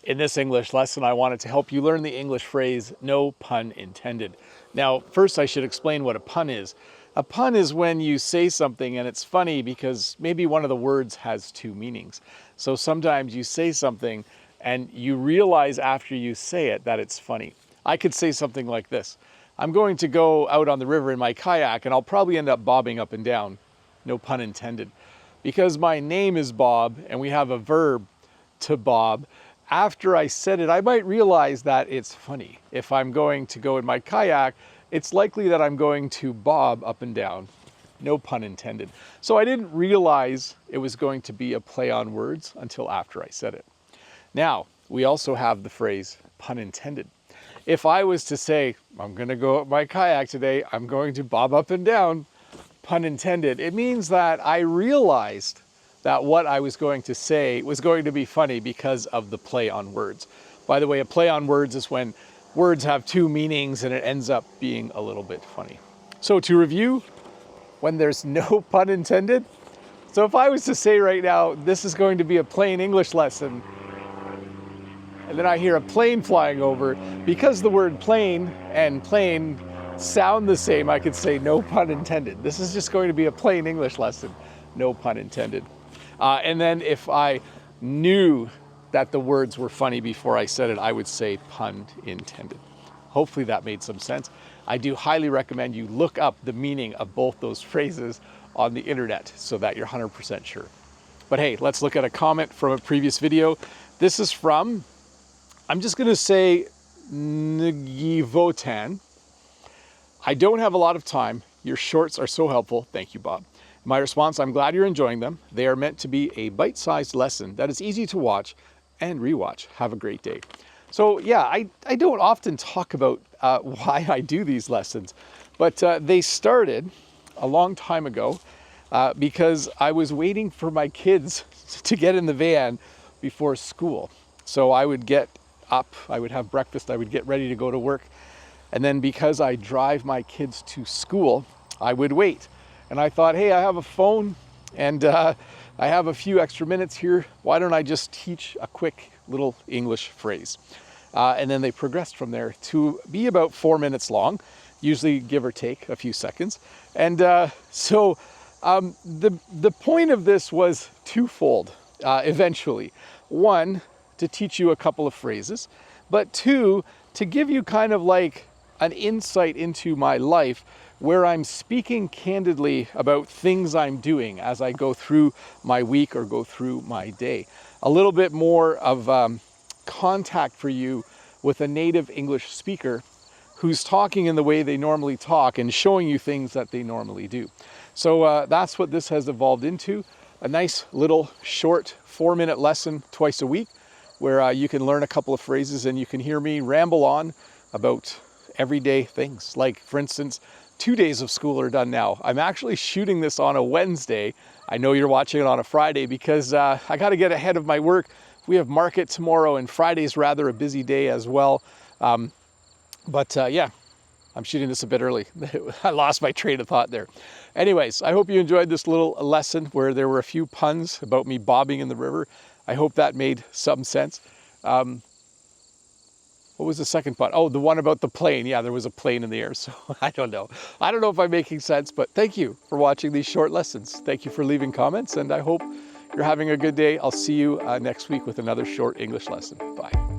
In this English lesson, I wanted to help you learn the English phrase, no pun intended. Now, first I should explain what a pun is. A pun is when you say something and it's funny because maybe one of the words has two meanings. So sometimes you say something and you realize after you say it that it's funny. I could say something like this: I'm going to go out on the river in my kayak and I'll probably end up bobbing up and down. No pun intended. Because my name is Bob and we have a verb to bob, after I said it, I might realize that it's funny. If I'm going to go in my kayak, it's likely that I'm going to bob up and down. No pun intended. So I didn't realize it was going to be a play on words until after I said it. Now, we also have the phrase pun intended. If I was to say, I'm going to go up my kayak today, I'm going to bob up and down, pun intended, it means that I realized that what I was going to say was going to be funny because of the play on words. By the way, a play on words is when words have two meanings and it ends up being a little bit funny. So to review, when there's no pun intended, so if I was to say right now, this is going to be a plain English lesson, and then I hear a plane flying over, because the word plane and plane sound the same, I could say no pun intended. This is just going to be a plain English lesson, no pun intended. And then if I knew that the words were funny before I said it, I would say pun intended. Hopefully that made some sense. I do highly recommend you look up the meaning of both those phrases on the internet so that you're 100% sure. But hey, let's look at a comment from a previous video. This is from, I'm just going to say Ngivotan. I don't have a lot of time. Your shorts are so helpful. Thank you, Bob. My response, I'm glad you're enjoying them. They are meant to be a bite-sized lesson that is easy to watch and rewatch. Have a great day. So yeah, I don't often talk about why I do these lessons, but they started a long time ago because I was waiting for my kids to get in the van before school. So I would get up, I would have breakfast, I would get ready to go to work. And then because I drive my kids to school, I would wait. And I thought, hey, I have a phone and I have a few extra minutes here. Why don't I just teach a quick little English phrase? And then they progressed from there to be about 4 minutes long, usually give or take a few seconds. And so the point of this was twofold eventually. One, to teach you a couple of phrases, but two, to give you kind of like an insight into my life where I'm speaking candidly about things I'm doing as I go through my week or go through my day. A little bit more of contact for you with a native English speaker who's talking in the way they normally talk and showing you things that they normally do. So that's what this has evolved into, a nice little short 4-minute lesson twice a week where you can learn a couple of phrases and you can hear me ramble on about everyday things. Like, for instance, 2 days of school are done now. I'm actually shooting this on a Wednesday. I know you're watching it on a Friday because I got to get ahead of my work. We have market tomorrow and Friday's rather a busy day as well. Yeah, I'm shooting this a bit early. I lost my train of thought there. Anyways, I hope you enjoyed this little lesson where there were a few puns about me bobbing in the river. I hope that made some sense. What was the second part? Oh, the one about the plane. Yeah, there was a plane in the air. So I don't know. I don't know if I'm making sense, but thank you for watching these short lessons. Thank you for leaving comments, and I hope you're having a good day. I'll see you next week with another short English lesson. Bye.